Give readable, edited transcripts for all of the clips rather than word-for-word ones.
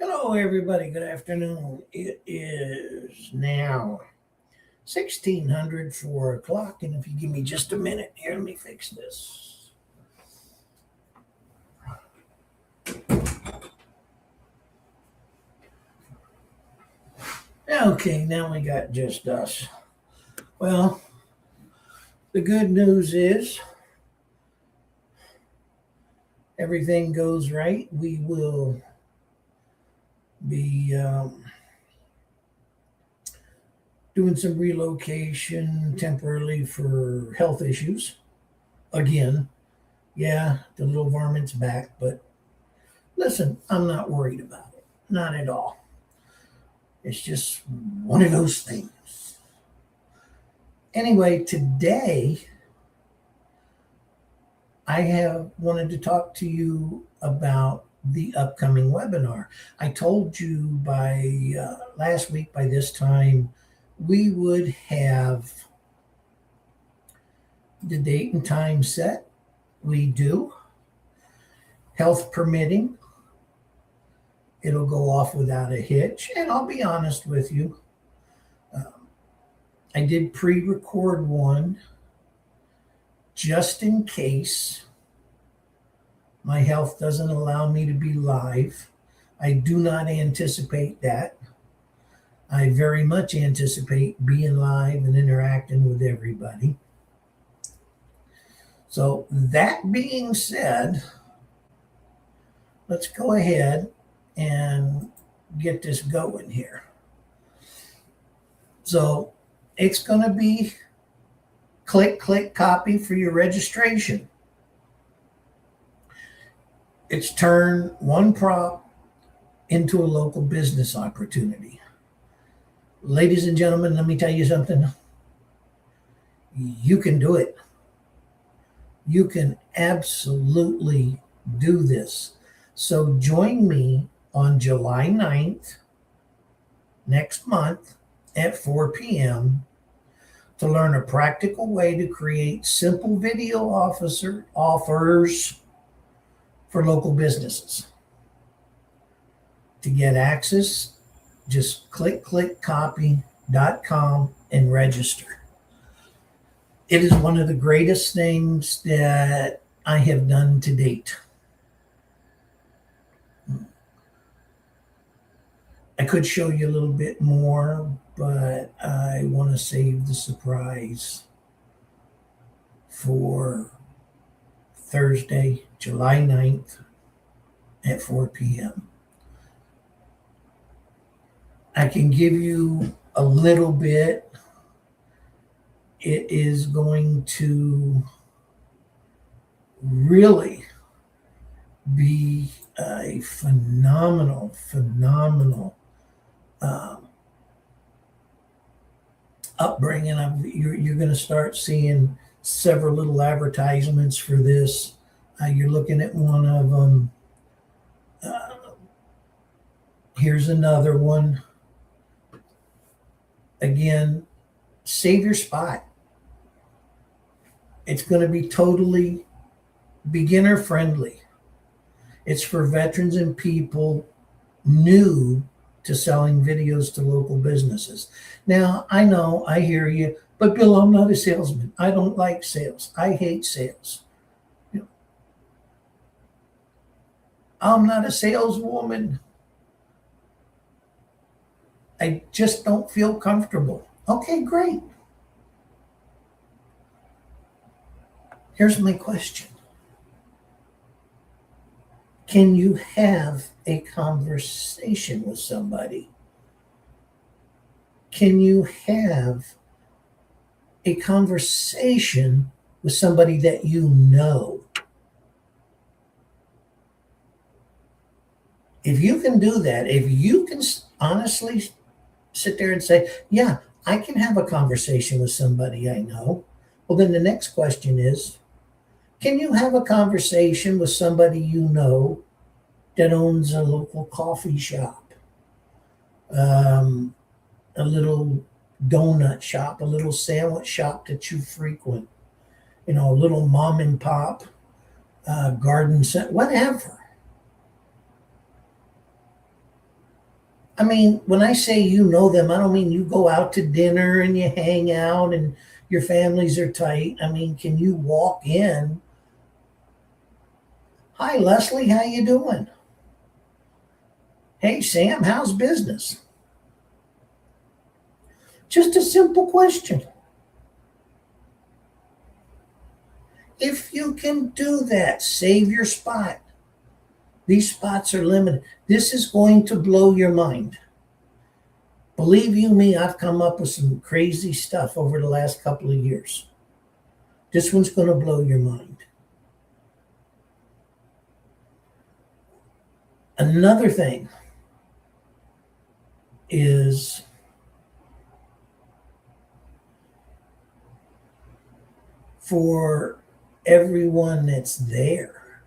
Hello, everybody. Good afternoon. It is now 1600 4 o'clock, and if you give me just a minute here, let me fix this. Okay, now we got just us. Well, the good news is everything goes right. We will be doing some relocation temporarily for health issues. Again, yeah, the little varmint's back, but listen, I'm not worried about it. Not at all. It's just one of those things. Anyway, today I have wanted to talk to you about the upcoming webinar. I told you by last week, by this time, we would have the date and time set. We do. Health permitting, it'll go off without a hitch. And I'll be honest with you, I did pre-record one just in case my health doesn't allow me to be live. I do not anticipate that. I very much anticipate being live and interacting with everybody. So that being said, let's go ahead and get this going here. So it's going to be click, copy for your registration. It's turn one prop into a local business opportunity. Ladies and gentlemen, let me tell you something. You can do it. You can absolutely do this. So join me on July 9th, next month at 4 p.m. to learn a practical way to create simple video offers for local businesses. To get access, just clickcopy.com and register. It is one of the greatest things that I have done to date. I could show you a little bit more, but I want to save the surprise for Thursday, July 9th at 4 p.m. I can give you a little bit. It is going to really be a phenomenal upbringing. You're going to start seeing several little advertisements for this. You're looking at one of them. Here's another one. Again, save your spot. It's going to be totally beginner friendly. It's for veterans and people new to selling videos to local businesses. Now, I know, I hear you, but Bill, I'm not a salesman. I don't like sales. I hate sales. I'm not a saleswoman. I just don't feel comfortable. Okay, great. Here's my question. Can you have a conversation with somebody? Can you have a conversation with somebody that you know? If you can do that, if you can honestly sit there and say, yeah, I can have a conversation with somebody I know, well, then the next question is, can you have a conversation with somebody you know that owns a local coffee shop, a little donut shop, a little sandwich shop that you frequent, a little mom and pop garden center, whatever? I mean, when I say you know them, I don't mean you go out to dinner and you hang out and your families are tight. I mean, can you walk in? Hi, Leslie, how you doing? Hey, Sam, how's business? Just a simple question. If you can do that, save your spot. These spots are limited. This is going to blow your mind. Believe you me, I've come up with some crazy stuff over the last couple of years. This one's going to blow your mind. Another thing is for everyone that's there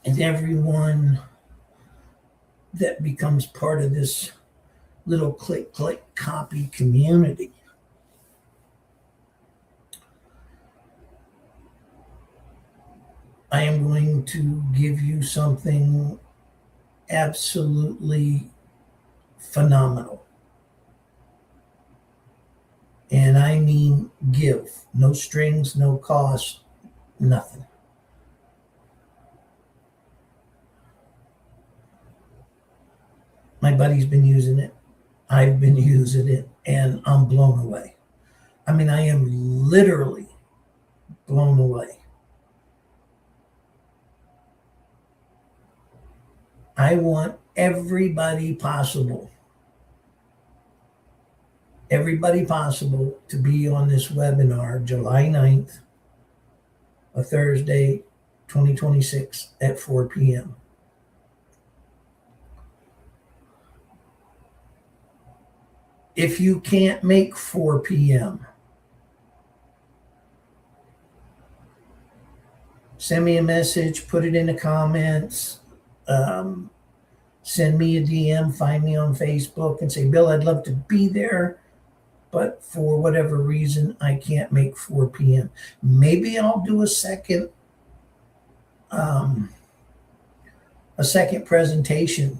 and everyone that becomes part of this little click click copy community. I am going to give you something absolutely phenomenal. And I mean give. No strings, no cost, nothing. My buddy's been using it. I've been using it and I'm blown away. I mean, I am literally blown away. I want everybody possible to be on this webinar July 9th, a Thursday, 2026 at 4 p.m. If you can't make 4 p.m., send me a message, put it in the comments, send me a DM, find me on Facebook and say, Bill, I'd love to be there, but for whatever reason, I can't make 4 p.m. Maybe I'll do a second presentation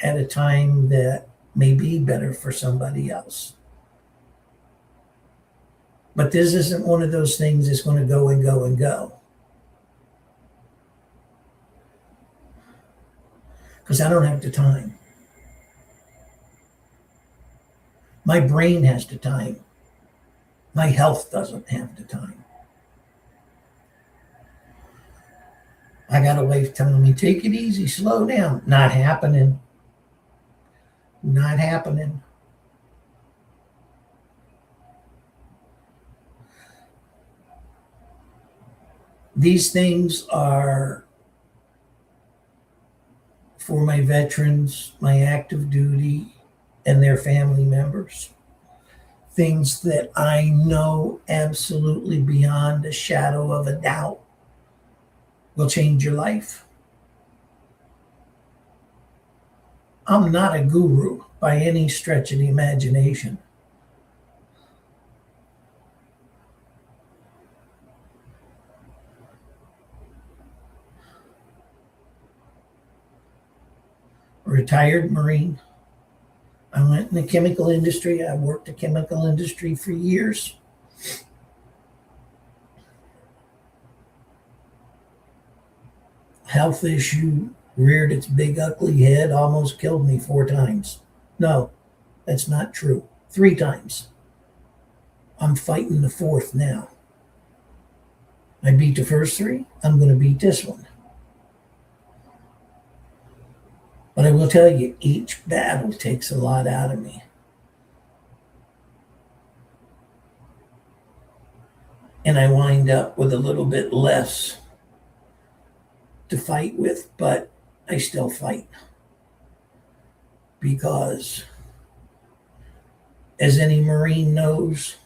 at a time that may be better for somebody else. But this isn't one of those things that's going to go and go and go. Because I don't have the time. My brain has the time. My health doesn't have the time. I got a wife telling me, take it easy, slow down. Not happening. Not happening. These things are for my veterans, my active duty, and their family members. Things that I know absolutely beyond a shadow of a doubt will change your life. I'm not a guru by any stretch of the imagination. A retired Marine. I went in the chemical industry. I worked the chemical industry for years. Health issue reared its big ugly head, almost killed me 4 times. No, that's not true. 3 times. I'm fighting the 4th now. I beat the first 3. I'm going to beat this one. But I will tell you, each battle takes a lot out of me. And I wind up with a little bit less to fight with, but I still fight. Because, as any Marine knows,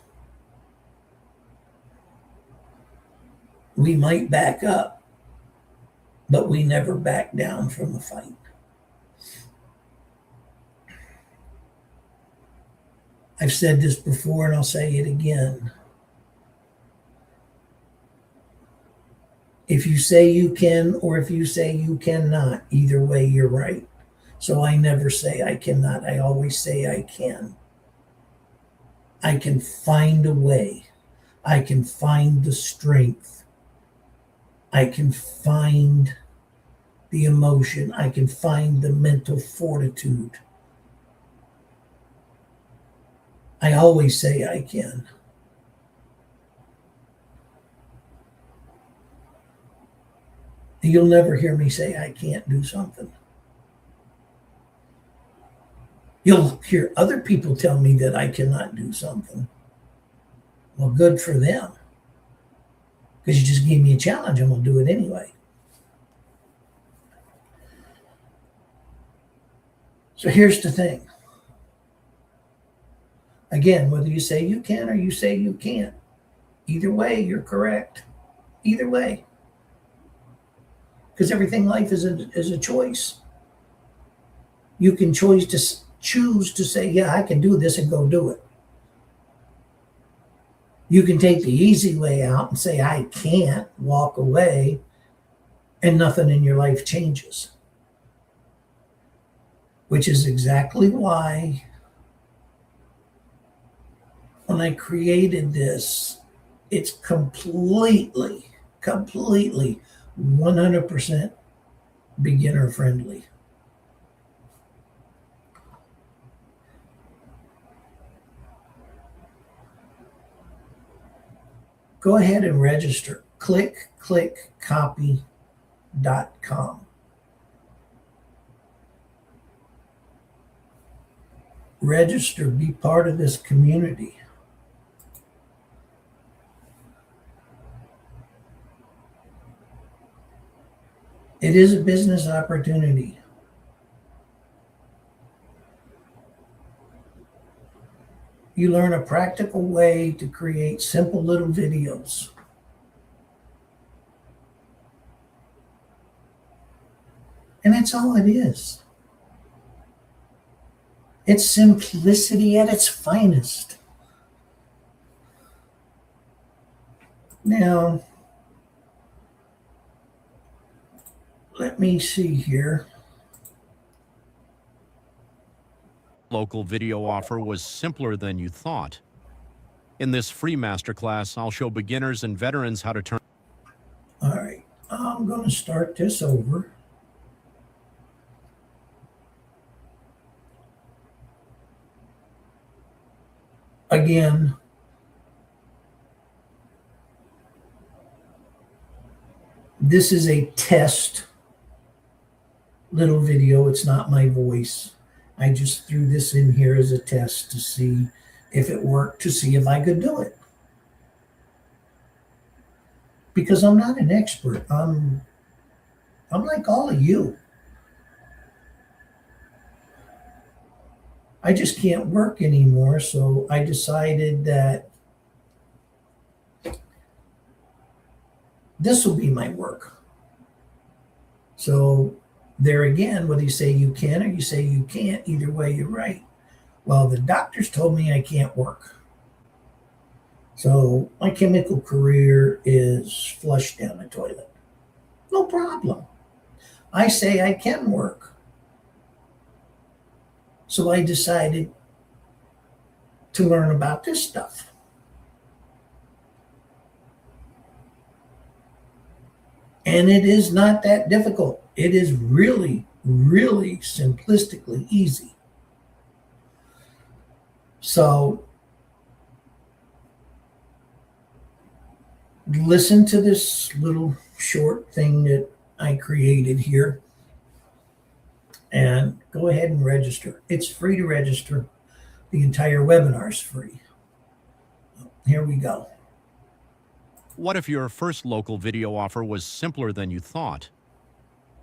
we might back up, but we never back down from the fight. I've said this before and I'll say it again. If you you say you can or if you say you cannot, either way, you're right. So I never say I cannot. I always say I can. I can find a way. I can find the strength. I can find the emotion. I can find the mental fortitude. I always say I can. You'll never hear me say I can't do something. You'll hear other people tell me that I cannot do something. Well, good for them. Because you just gave me a challenge, I'm going to do it anyway. So here's the thing. Again, whether you say you can or you say you can't, either way, you're correct. Either way. Because everything in life is a choice. You can choose to say, yeah, I can do this and go do it. You can take the easy way out and say, I can't, walk away, and nothing in your life changes. Which is exactly why when I created this, it's completely 100% beginner friendly. Go ahead and register. clickcopy.com. Register, be part of this community. It is a business opportunity. You learn a practical way to create simple little videos. And that's all it is. It's simplicity at its finest. Now, let me see here. Local video offer was simpler than you thought. In this free masterclass, I'll show beginners and veterans how to turn. All right, I'm going to start this over. Again, this is a test little video. It's not my voice. I just threw this in here as a test to see if it worked, to see if I could do it. Because I'm not an expert. I'm like all of you. I just can't work anymore, so I decided that this will be my work. So there again, whether you say you can or you say you can't, either way, you're right. Well, the doctors told me I can't work. So my chemical career is flushed down the toilet. No problem. I say I can work. So I decided to learn about this stuff. And it is not that difficult. It is really, really simplistically easy. So listen to this little short thing that I created here and go ahead and register. It's free to register. The entire webinar is free. Here we go. What if your first local video offer was simpler than you thought?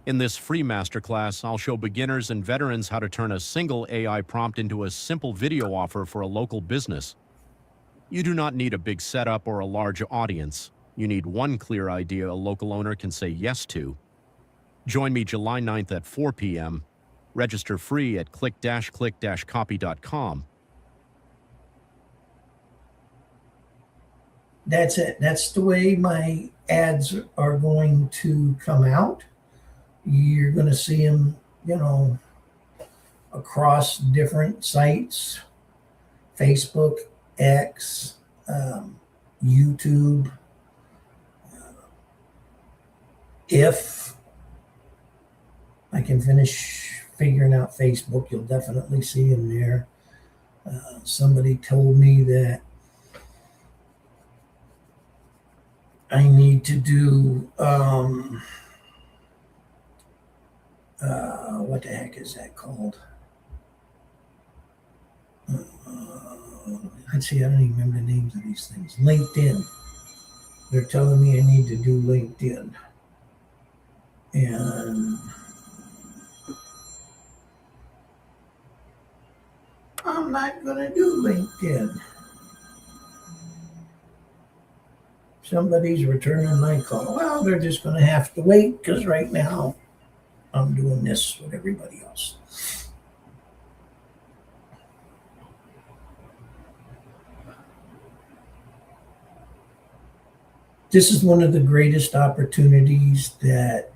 In this free masterclass, I'll show beginners and veterans how to turn a single AI prompt into a simple video offer for a local business. You do not need a big setup or a large audience. You need one clear idea a local owner can say yes to. Join me July 9th at 4 p.m. Register free at click-copy.com. That's it. That's the way my ads are going to come out. You're going to see them, across different sites: Facebook, X, YouTube. If I can finish figuring out Facebook, you'll definitely see them there. Somebody told me that I need to do what the heck is that called? Let's see, I don't even remember the names of these things. LinkedIn. They're telling me I need to do LinkedIn. And I'm not going to do LinkedIn. Somebody's returning my call. Well, they're just going to have to wait because right now I'm doing this with everybody else. This is one of the greatest opportunities that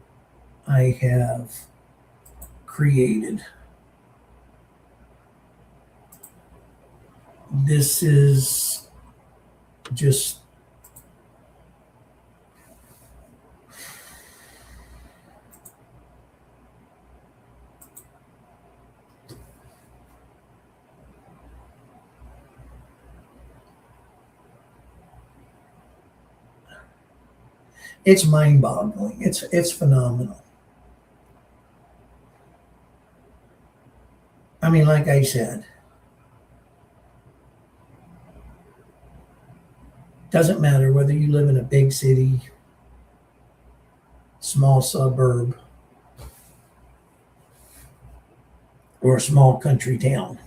I have created. This is just it's mind-boggling. It's phenomenal. I mean, like I said, doesn't matter whether you live in a big city, small suburb, or a small country town.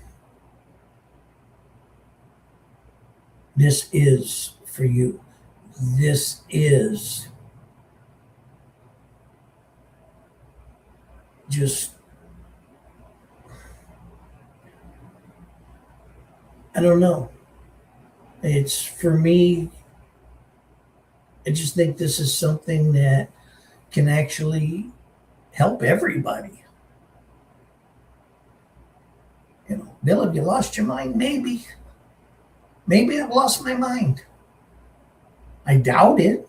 This is for you. This is just, I don't know. It's for me, I just think this is something that can actually help everybody. Bill, have you lost your mind? Maybe. Maybe I've lost my mind. I doubt it.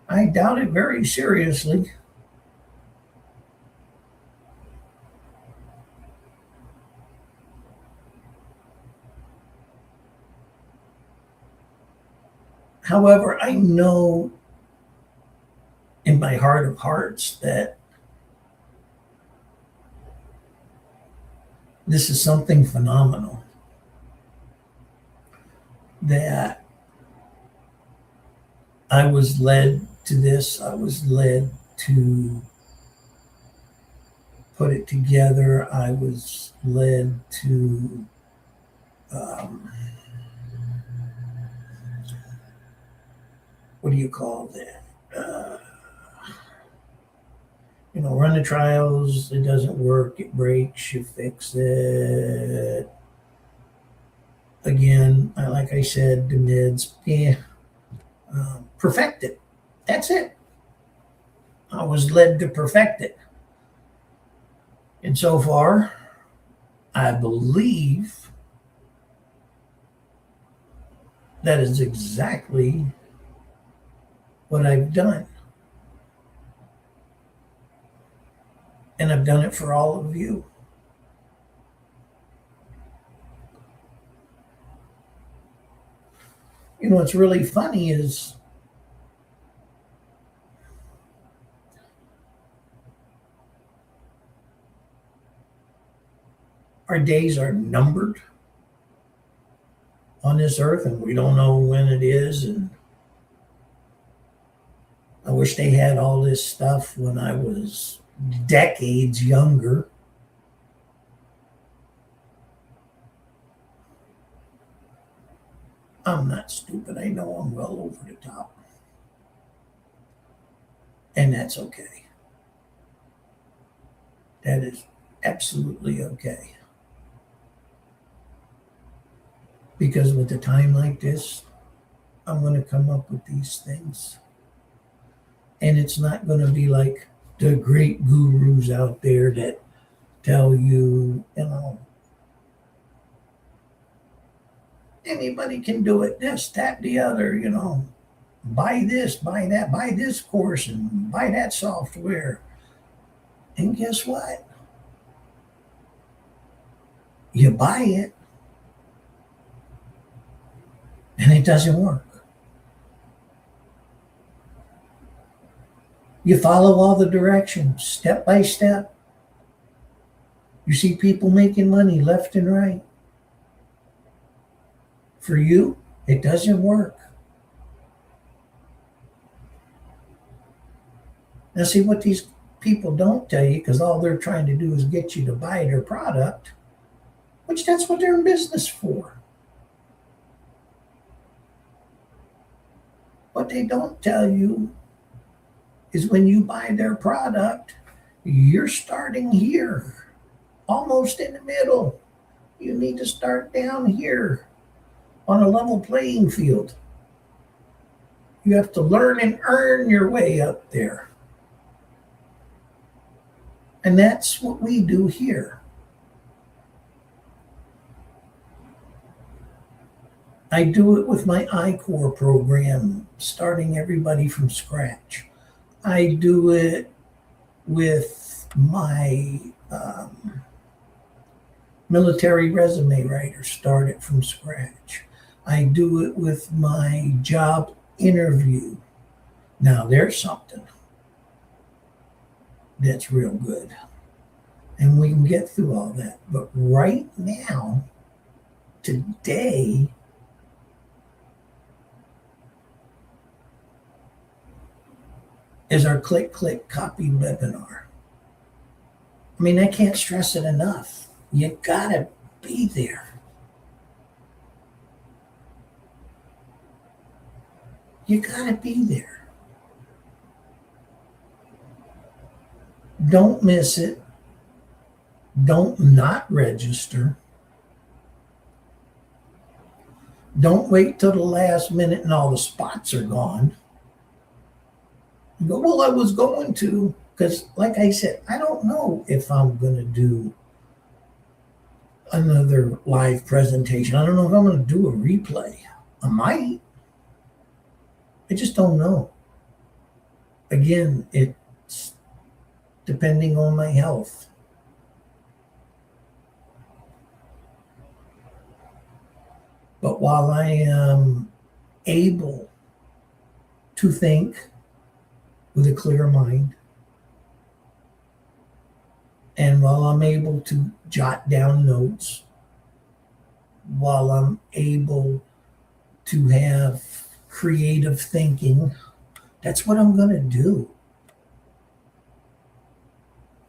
I doubt it very seriously. However, I know in my heart of hearts that this is something phenomenal, that I was led to this. I was led to put it together. I was led to what do you call that? Run the trials. It doesn't work. It breaks. You fix it. Again, like I said, the mids, perfect it. That's it. I was led to perfect it. And so far, I believe that is exactly what I've done. And I've done it for all of you. What's really funny is our days are numbered on this earth, and we don't know when it is. And I wish they had all this stuff when I was decades younger. I'm not stupid. I know I'm well over the top. And that's okay. That is absolutely okay. Because with a time like this, I'm going to come up with these things. And it's not going to be like the great gurus out there that tell you, anybody can do it, this, that, the other, buy this, buy that, buy this course and buy that software. And guess what? You buy it and it doesn't work. You follow all the directions step by step. You see people making money left and right. For you, it doesn't work. Now, see what these people don't tell you, because all they're trying to do is get you to buy their product, which that's what they're in business for. What they don't tell you is when you buy their product, you're starting here, almost in the middle. You need to start down here on a level playing field. You have to learn and earn your way up there. And that's what we do here. I do it with my I-Core program, starting everybody from scratch. I do it with my military resume writer, start it from scratch. I do it with my job interview. Now there's something that's real good. And we can get through all that. But right now, today, is our Click Click Copy webinar. I mean, I can't stress it enough. You gotta be there. You gotta be there. Don't miss it. Don't not register. Don't wait till the last minute and all the spots are gone. You go, well, I was going to, because like I said, I don't know if I'm going to do another live presentation. I don't know if I'm going to do a replay. I might. I just don't know. Again, it's depending on my health. But while I am able to think with a clear mind, and while I'm able to jot down notes, while I'm able to have creative thinking, that's what I'm going to do.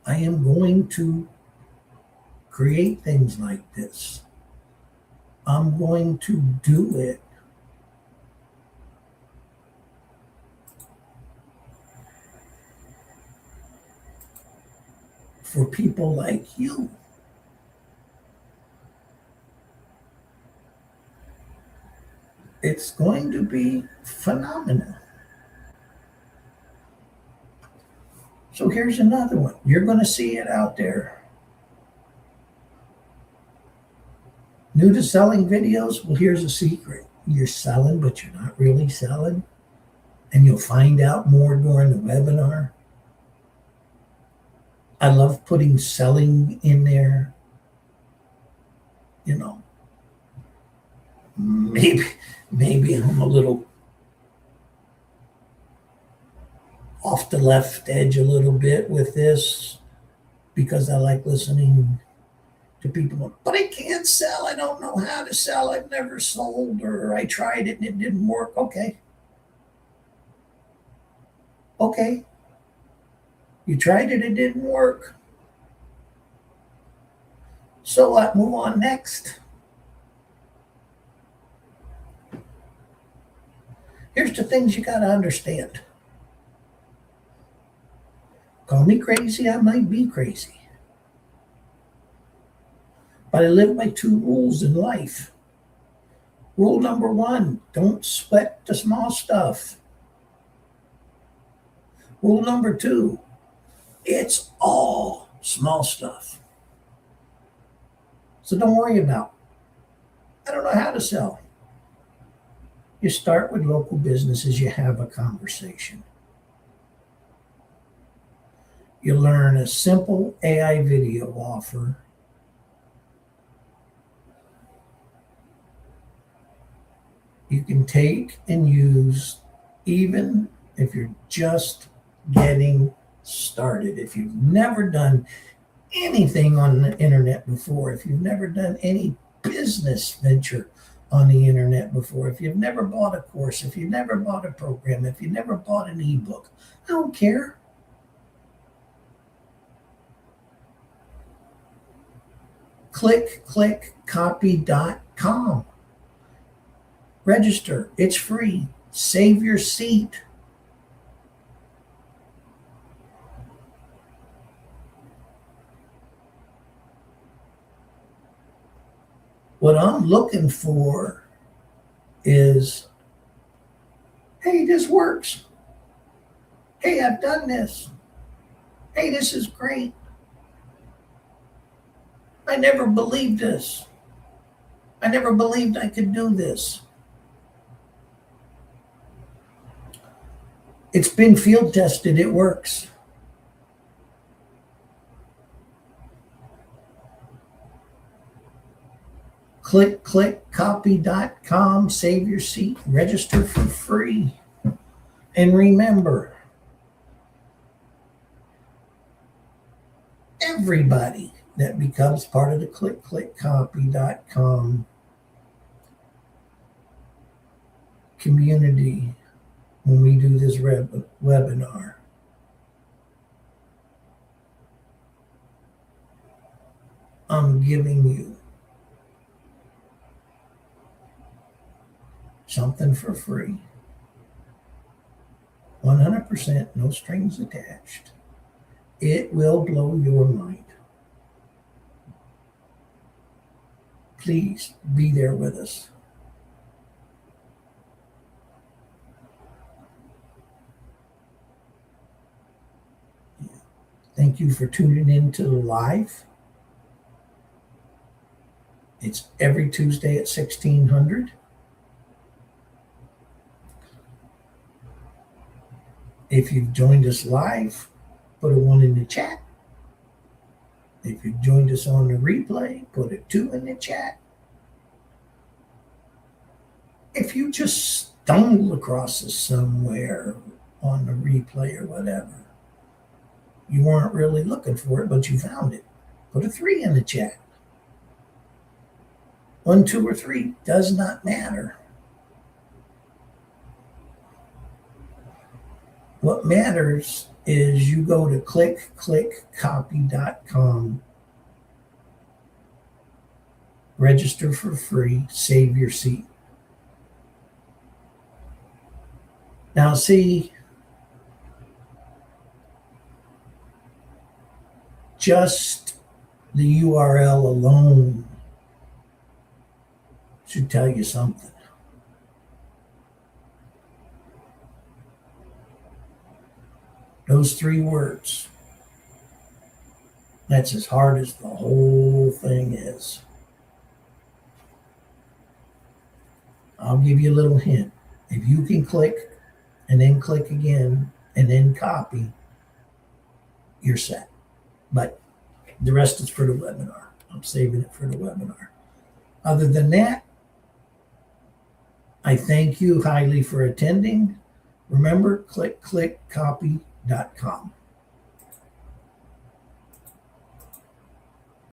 I am going to create things like this. I'm going to do it. For people like you. It's going to be phenomenal. So here's another one. You're going to see it out there. New to selling videos? Well, here's a secret. You're selling, but you're not really selling. And you'll find out more during the webinar. I love putting selling in there. Maybe I'm a little off the left edge a little bit with this because I like listening to people, but I can't sell. I don't know how to sell. I've never sold, or I tried it and it didn't work. Okay. You tried it, it didn't work. So what? Move on next. Here's the things you got to understand. Call me crazy, I might be crazy. But I live by 2 rules in life. Rule number 1, don't sweat the small stuff. Rule number 2, it's all small stuff. So don't worry about, I don't know how to sell. You start with local businesses, you have a conversation. You learn a simple AI video offer. You can take and use even if you're just getting started. If you've never done anything on the internet before, if you've never done any business venture on the internet before, if you've never bought a course, if you've never bought a program, if you've never bought an ebook, I don't care. Copy.com. Register. It's free. Save your seat. What I'm looking for is, hey, this works. Hey, I've done this. Hey, this is great. I never believed this. I never believed I could do this. It's been field tested. It works. Copy.com, save your seat, register for free. And remember, everybody that becomes part of the copy.com community when we do this webinar, I'm giving you something for free. 100%, no strings attached. It will blow your mind. Please be there with us. Thank you for tuning in to the live. It's every Tuesday at 1600. If you've joined us live, put a 1 in the chat. If you've joined us on the replay, put a 2 in the chat. If you just stumbled across us somewhere on the replay or whatever, you weren't really looking for it, but you found it, put a 3 in the chat. 1, 2, or 3 does not matter. What matters is you go to copy.com, register for free, save your seat. Now see, just the URL alone should tell you something. Those 3 words, that's as hard as the whole thing is. I'll give you a little hint. If you can click and then click again and then copy, you're set. But the rest is for the webinar. I'm saving it for the webinar. Other than that, I thank you highly for attending. Remember, copy.com.